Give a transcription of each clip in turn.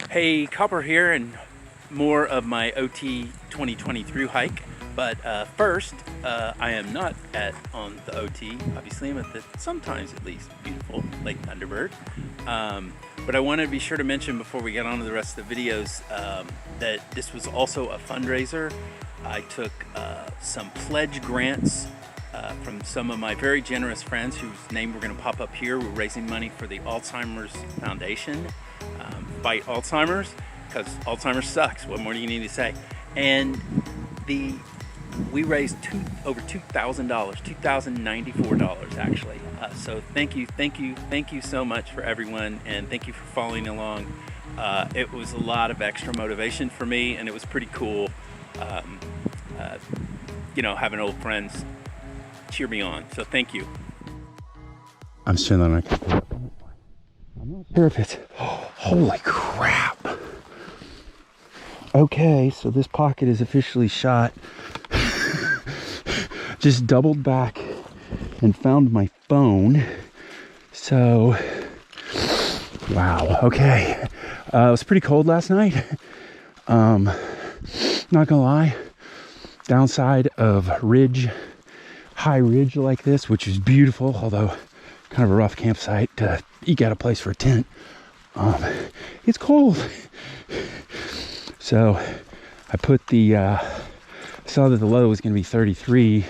Hey, Copper here, and more of my OT 2020 through hike. But first, I am not on the OT. Obviously, I'm at the sometimes at least beautiful Lake Thunderbird. But I want to be sure to mention before we get on to the rest of the videos that this was also a fundraiser. I took some pledge grants from some of my very generous friends whose name we're going to pop up here. We're raising money for the Alzheimer's Foundation. Fight Alzheimer's, because Alzheimer's sucks. What more do you need to say? And we raised over $2,000, $2,094 actually. So thank you so much for everyone, and thank you for following along. It was a lot of extra motivation for me, and it was pretty cool. Having old friends cheer me on. So thank you. I'm still on. I'm not sure if it's. Oh, holy crap! Okay, so this pocket is officially shot. Just doubled back and found my phone. So, wow. Okay, it was pretty cold last night. Not gonna lie. Downside of high ridge like this, which is beautiful, although kind of a rough campsite to eke out a place for a tent. It's cold. So I put saw that the low was going to be 33,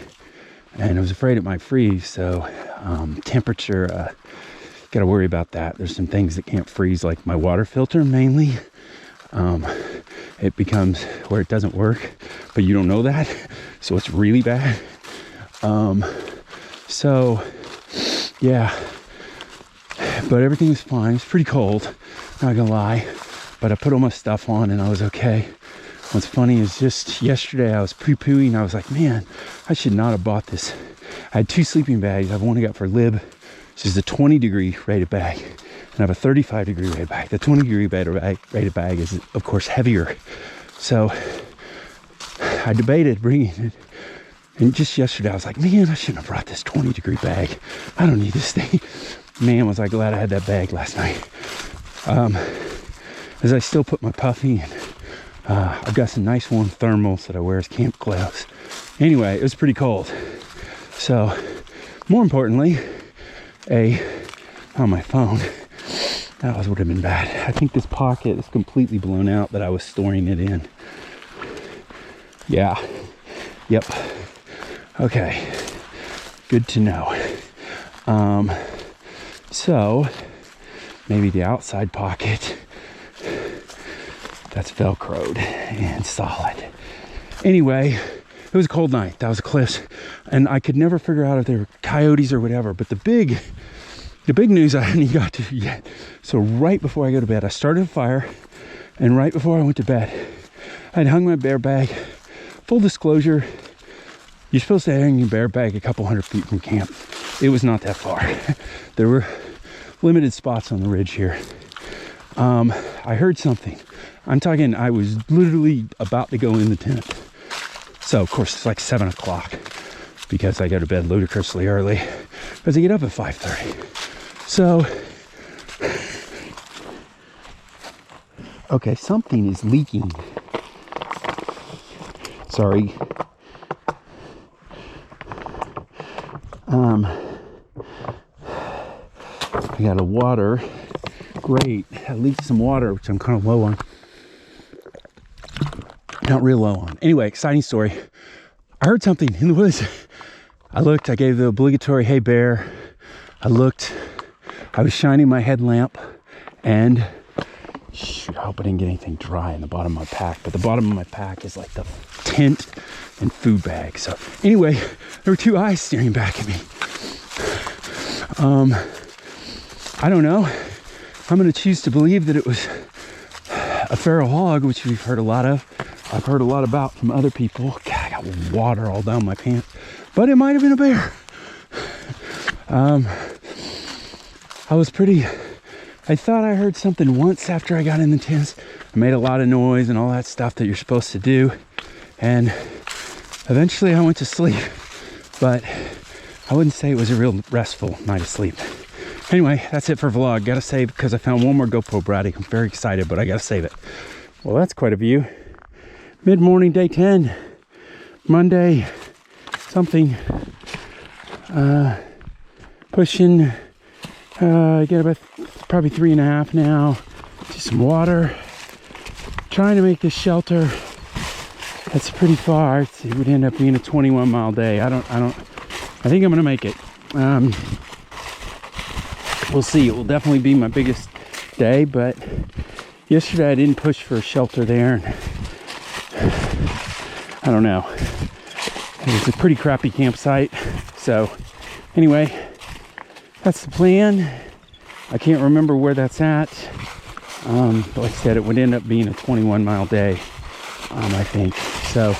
and I was afraid it might freeze. So temperature, got to worry about that. There's some things that can't freeze, like my water filter mainly. It becomes where it doesn't work, but you don't know that, so it's really bad. So yeah, but everything was fine. It's pretty cold, not gonna lie, but I put all my stuff on and I was okay. What's funny is just yesterday I was poo-pooing. I was like, man, I should not have bought this. I had two sleeping bags. I have one I got for Lib, which is a 20-degree rated bag, and I have a 35-degree rated bag. The 20-degree rated bag is, of course, heavier. So I debated bringing it. And just yesterday, I was like, man, I shouldn't have brought this 20-degree bag. I don't need this thing. Man, was I glad I had that bag last night. As I still put my puffy in, I've got some nice warm thermals that I wear as camp clothes. Anyway, it was pretty cold. So, more importantly, on my phone, that would have been bad. I think this pocket is completely blown out that I was storing it in. Yeah. Yep. Okay, good to know. So maybe the outside pocket that's velcroed and solid. Anyway, it was a cold night. That was the cliffs, and I could never figure out if they were coyotes or whatever. But the big news I hadn't got to yet. So right before I go to bed, I started a fire, and right before I went to bed, I'd hung my bear bag. Full disclosure, you're supposed to hang your bear bag a couple hundred feet from camp. It was not that far. There were limited spots on the ridge here. I heard something. I'm talking, I was literally about to go in the tent. So, of course, it's like 7 o'clock because I go to bed ludicrously early because I get up at 5:30. So, okay, something is leaking. Sorry. I got a water. Great. I leaked some water, which I'm kind of low on. Not real low on. Anyway, exciting story. I heard something in the woods. I looked. I gave the obligatory, hey, bear. I looked. I was shining my headlamp, and shoot, I hope I didn't get anything dry in the bottom of my pack. But the bottom of my pack is like the tent and food bag. So anyway, there were two eyes staring back at me. I don't know. I'm going to choose to believe that it was a feral hog, which we've heard a lot of. I've heard a lot about from other people. God, I got water all down my pants. But it might have been a bear. I thought I heard something once after I got in the tents. I made a lot of noise and all that stuff that you're supposed to do. And eventually I went to sleep. But I wouldn't say it was a real restful night of sleep. Anyway, that's it for vlog. Gotta save because I found one more GoPro body. I'm very excited, but I gotta save it. Well, that's quite a view. Mid-morning, day 10. Monday, something. Pushing, I get about probably 3.5 now. Just some water. Trying to make this shelter. That's pretty far. It would end up being a 21-mile day. I think I'm gonna make it. We'll see. It will definitely be my biggest day, but yesterday I didn't push for a shelter there. And I don't know. It was a pretty crappy campsite. So anyway, that's the plan. I can't remember where that's at. But like I said, it would end up being a 21-mile day, I think. So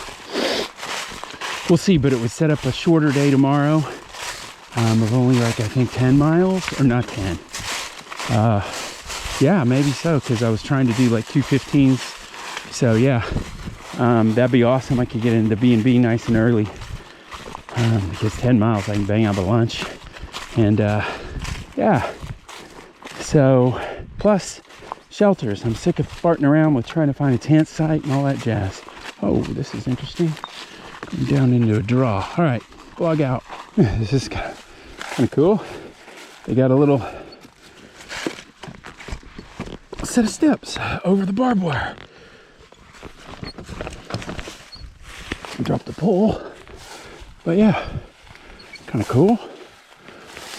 we'll see, but it would set up a shorter day tomorrow. Of only like, I think 10 miles, or not 10. Yeah, maybe so, because I was trying to do like 2:15s. So yeah, that'd be awesome. I could get into B&B nice and early. Because 10 miles, I can bang out a lunch. And yeah, so plus shelters. I'm sick of farting around with trying to find a tent site and all that jazz. Oh, this is interesting. Going down into a draw. All right, vlog out. This is kind of cool. They got a little set of steps over the barbed wire. Drop the pole. But yeah, kind of cool.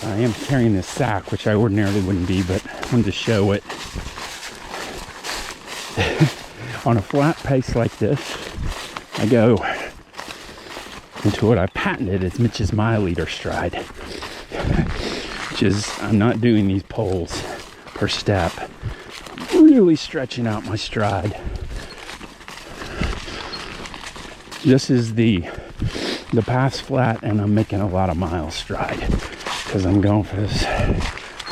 I am carrying this sack, which I ordinarily wouldn't be, but I wanted to show it. On a flat pace like this, I go into what I patented as Mitch's milliliter stride, which is I'm not doing these poles per step. I'm really stretching out my stride. This is the path's flat, and I'm making a lot of miles stride because I'm going for this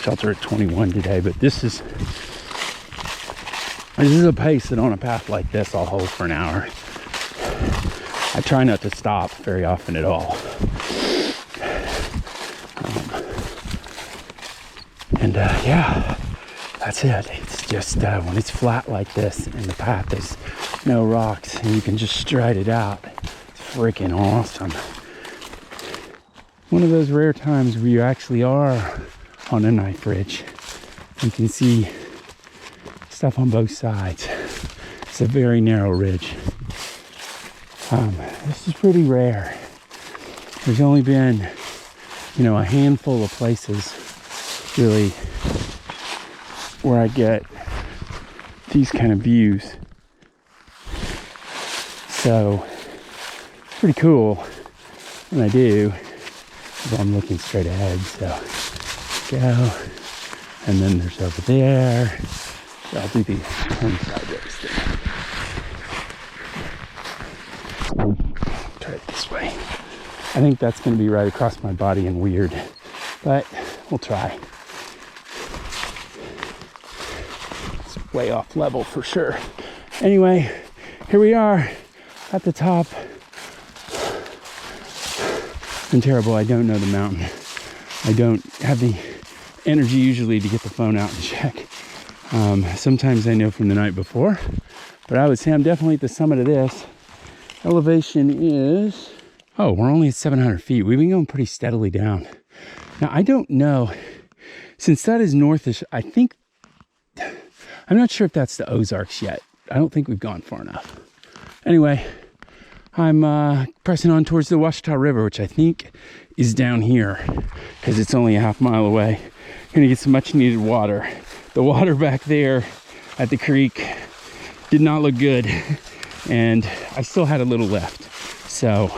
shelter at 21 today. But this is a pace that on a path like this I'll hold for an hour. I try not to stop very often at all. Yeah, that's it. It's just when it's flat like this and the path is no rocks and you can just stride it out. It's freaking awesome. One of those rare times where you actually are on a knife ridge. You can see stuff on both sides. It's a very narrow ridge. This is pretty rare. There's only been, a handful of places really where I get these kind of views. So it's pretty cool when I do. I'm looking straight ahead, so go. And then there's over there. So I'll do the turn sideways thing. I'll try it this way. I think that's going to be right across my body and weird, but we'll try. It's way off level for sure. Anyway, here we are at the top. Been terrible. I don't know the mountain. I don't have the energy usually to get the phone out and check. Sometimes I know from the night before, but I would say I'm definitely at the summit of this. Elevation is, we're only at 700 feet. We've been going pretty steadily down. Now, I don't know, since that is northish, I'm not sure if that's the Ozarks yet. I don't think we've gone far enough. Anyway, I'm pressing on towards the Ouachita River, which I think is down here because it's only a half mile away. Gonna get some much needed water. The water back there at the creek did not look good, and I still had a little left. So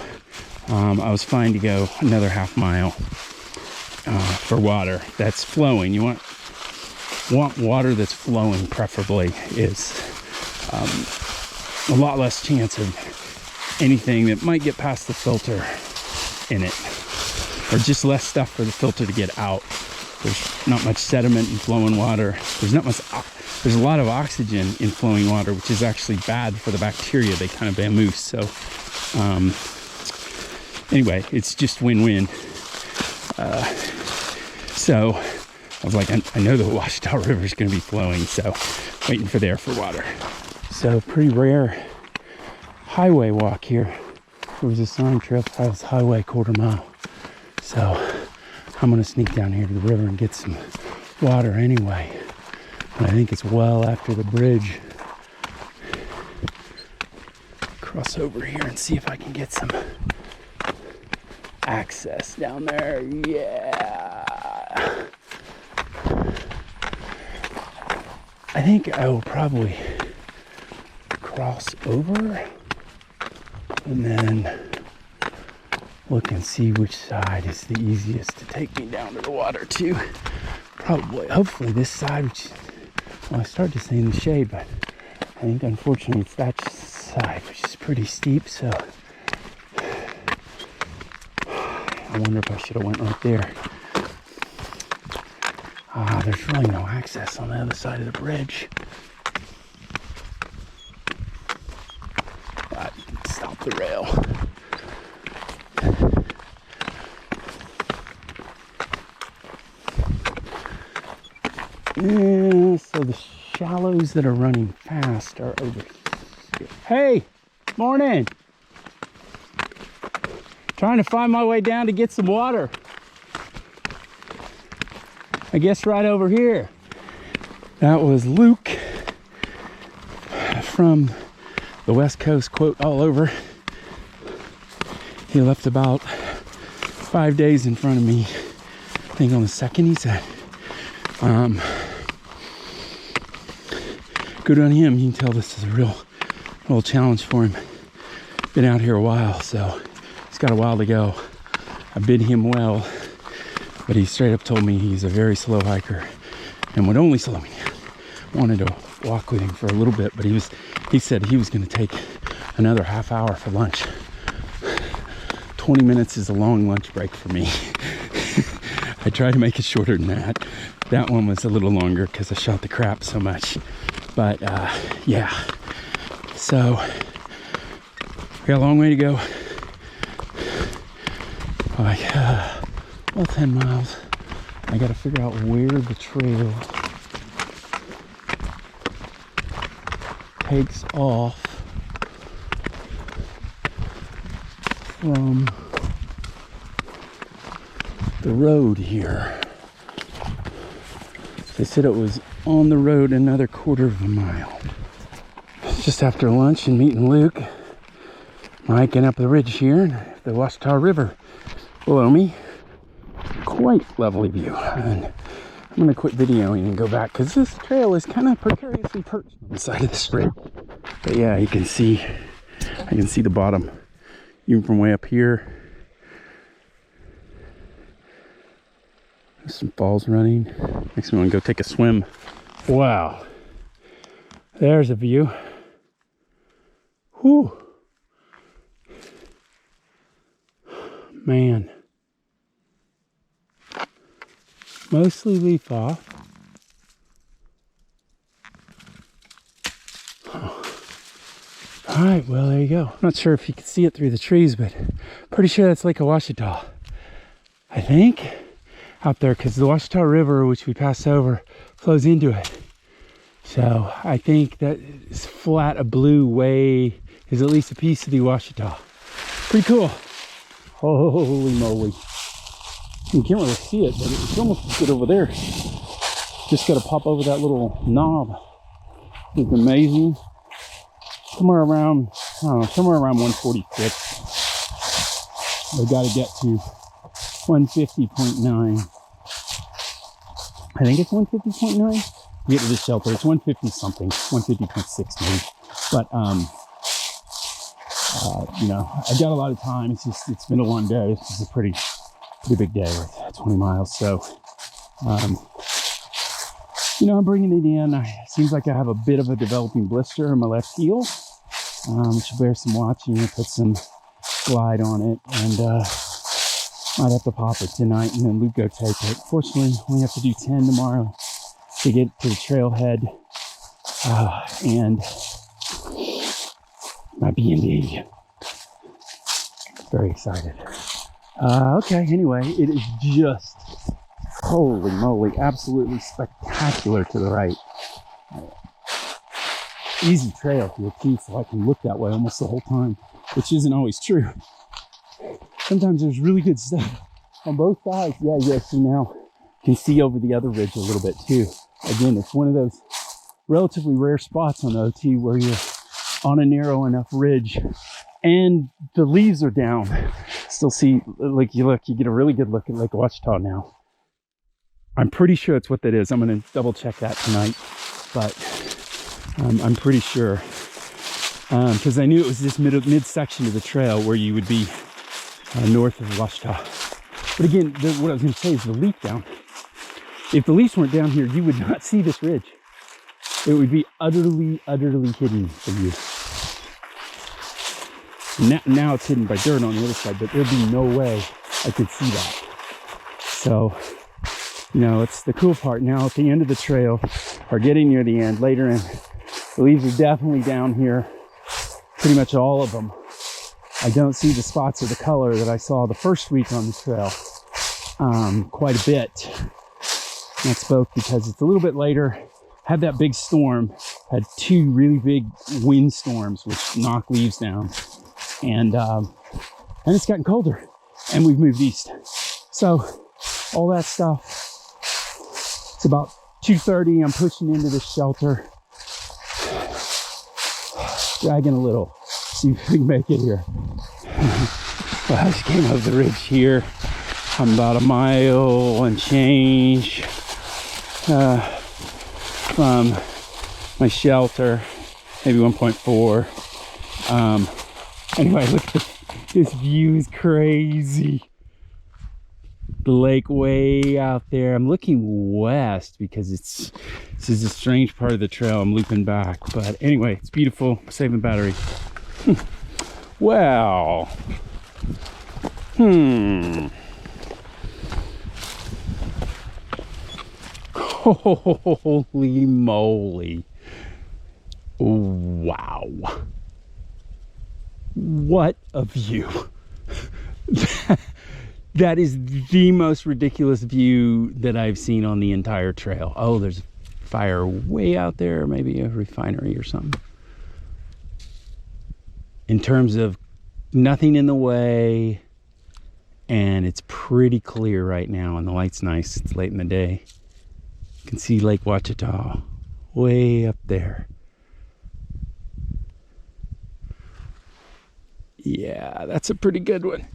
I was fine to go another half mile for water that's flowing. You want water that's flowing, preferably, is a lot less chance of anything that might get past the filter in it, or just less stuff for the filter to get out. There's not much sediment in flowing water. There's a lot of oxygen in flowing water, which is actually bad for the bacteria. They kind of vamoose. So anyway, it's just win-win. So was like, I know the Ouachita River is going to be flowing, so waiting for there for water. So pretty rare highway walk here. There was a sign, Trail Trials Highway, 1/4 mile. So I'm going to sneak down here to the river and get some water anyway. And I think it's well after the bridge. Cross over here and see if I can get some access down there. Yeah. I think I will probably cross over and then look and see which side is the easiest to take me down to the water to. Probably, hopefully this side, which, well, I started to say in the shade, but I think unfortunately it's that side, which is pretty steep, so I wonder if I should have went right there. There's really no access on the other side of the bridge. But you can stop the rail. Yeah, so the shallows that are running fast are over here. Hey, morning. Trying to find my way down to get some water. I guess right over here. That was Luke from the West Coast, quote all over. He left about 5 days in front of me. I think on the 2nd, he said. Good on him. You can tell this is a real challenge for him. Been out here a while, so he's got a while to go. I bid him well, but he straight up told me he's a very slow hiker and would only slow me down. Wanted to walk with him for a little bit, but he said he was going to take another half hour for lunch. 20 minutes is a long lunch break for me. I tried to make it shorter than that. That one was a little longer because I shot the crap so much. But yeah, so we got a long way to go. Like, well, 10 miles. I got to figure out where the trail takes off from the road here. They said it was on the road another 1/4 mile. Just after lunch and meeting Luke, hiking up the ridge here, and the Ouachita River below me. Quite lovely view. And I'm going to quit videoing and go back because this trail is kind of precariously perched on the side of the street. But yeah, I can see the bottom even from way up here. There's some falls running. Makes me want to go take a swim. Wow. There's a view. Whew. Man. Mostly leaf off. All right, well, there you go. Not sure if you can see it through the trees, but pretty sure that's Lake Ouachita. I think out there, because the Ouachita River, which we passed over, flows into it. So I think that is flat, a blue way is at least a piece of the Ouachita. Pretty cool. Holy moly. You can't really see it, but it's almost as good over there. Just got to pop over that little knob. It's amazing. Somewhere around, I don't know, somewhere around 146. We got to get to 150.9. I think it's 150.9. Get to the shelter. It's 150 something, 150.6 maybe. But you know, I've got a lot of time. It's been a long day. This is a pretty big day with 20 miles. So, you know, I'm bringing it in. It seems like I have a bit of a developing blister on my left heel, which will bear some watching. I put some glide on it, and might have to pop it tonight and then Luke go take it. Fortunately, we have to do 10 tomorrow to get to the trailhead and my B&B. Very excited. Okay, anyway, it is just Holy moly, absolutely spectacular to the right. Easy trail here too, so I can look that way almost the whole time, which isn't always true. Sometimes there's really good stuff on both sides. Yeah, yes, you now can see over the other ridge a little bit too. Again, it's one of those relatively rare spots on the OT where you're on a narrow enough ridge and the leaves are down. Still see, like you get a really good look at Lake Ouachita now. I'm pretty sure it's what that is. I'm going to double check that tonight, but I'm pretty sure because I knew it was this mid section of the trail where you would be north of Ouachita. But again, what I was going to say is the leaf down. If the leaves weren't down here, you would not see this ridge. It would be utterly, utterly hidden from you. Now it's hidden by dirt on the other side, but there'd be no way I could see that. So, you know, it's the cool part now at the end of the trail, or getting near the end, later in, the leaves are definitely down here, pretty much all of them. I don't see the spots of the color that I saw the first week on the trail quite a bit. That's both because it's a little bit later, had that big storm, had 2 really big wind storms which knock leaves down. And it's gotten colder and we've moved east. So all that stuff, it's about 2:30. I'm pushing into this shelter, dragging a little, see if we can make it here. Well, I just came over the ridge here. I'm about a mile and change from my shelter, maybe 1.4. Anyway, look at this view is crazy. The lake way out there. I'm looking west because this is a strange part of the trail. I'm looping back, but anyway, it's beautiful. Saving battery. Well, holy moly. Wow. What a view. That is the most ridiculous view that I've seen on the entire trail. Oh, there's a fire way out there, maybe a refinery or something. In terms of nothing in the way, and it's pretty clear right now, and the light's nice. It's late in the day. You can see Lake Ouachita way up there. Yeah, that's a pretty good one.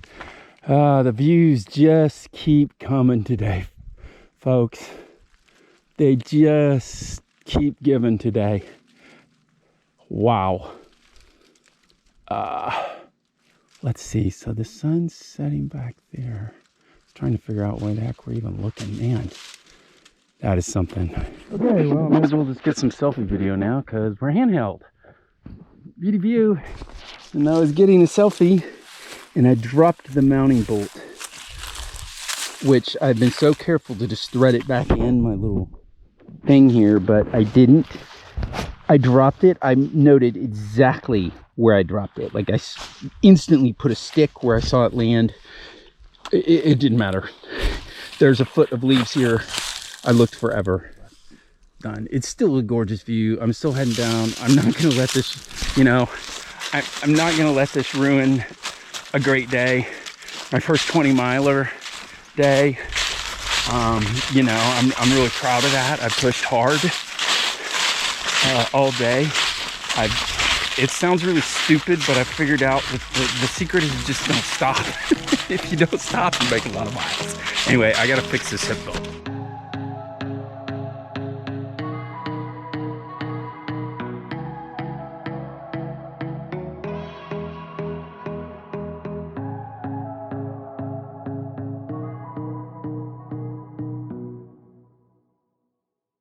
The views just keep coming today, folks. They just keep giving today. Wow. Let's see. So the sun's setting back there. I was trying to figure out where the heck we're even looking. Man, that is something. Okay, well, I might as well just get some selfie video now because we're handheld. Beauty view. And I was getting a selfie and I dropped the mounting bolt, which I've been so careful to just thread it back in my little thing here, but I didn't. I dropped it. I noted exactly where I dropped it. Like I instantly put a stick where I saw it land. It didn't matter. There's a foot of leaves here. I looked forever. Done. It's still a gorgeous view. I'm still heading down. I'm not going to let this, you know, I'm not going to let this ruin a great day. My first 20-miler day. You know, I'm really proud of that. I pushed hard all day. It sounds really stupid, but I figured out that the secret is just don't stop. If you don't stop, you make a lot of miles. Anyway, I got to fix this seatbelt.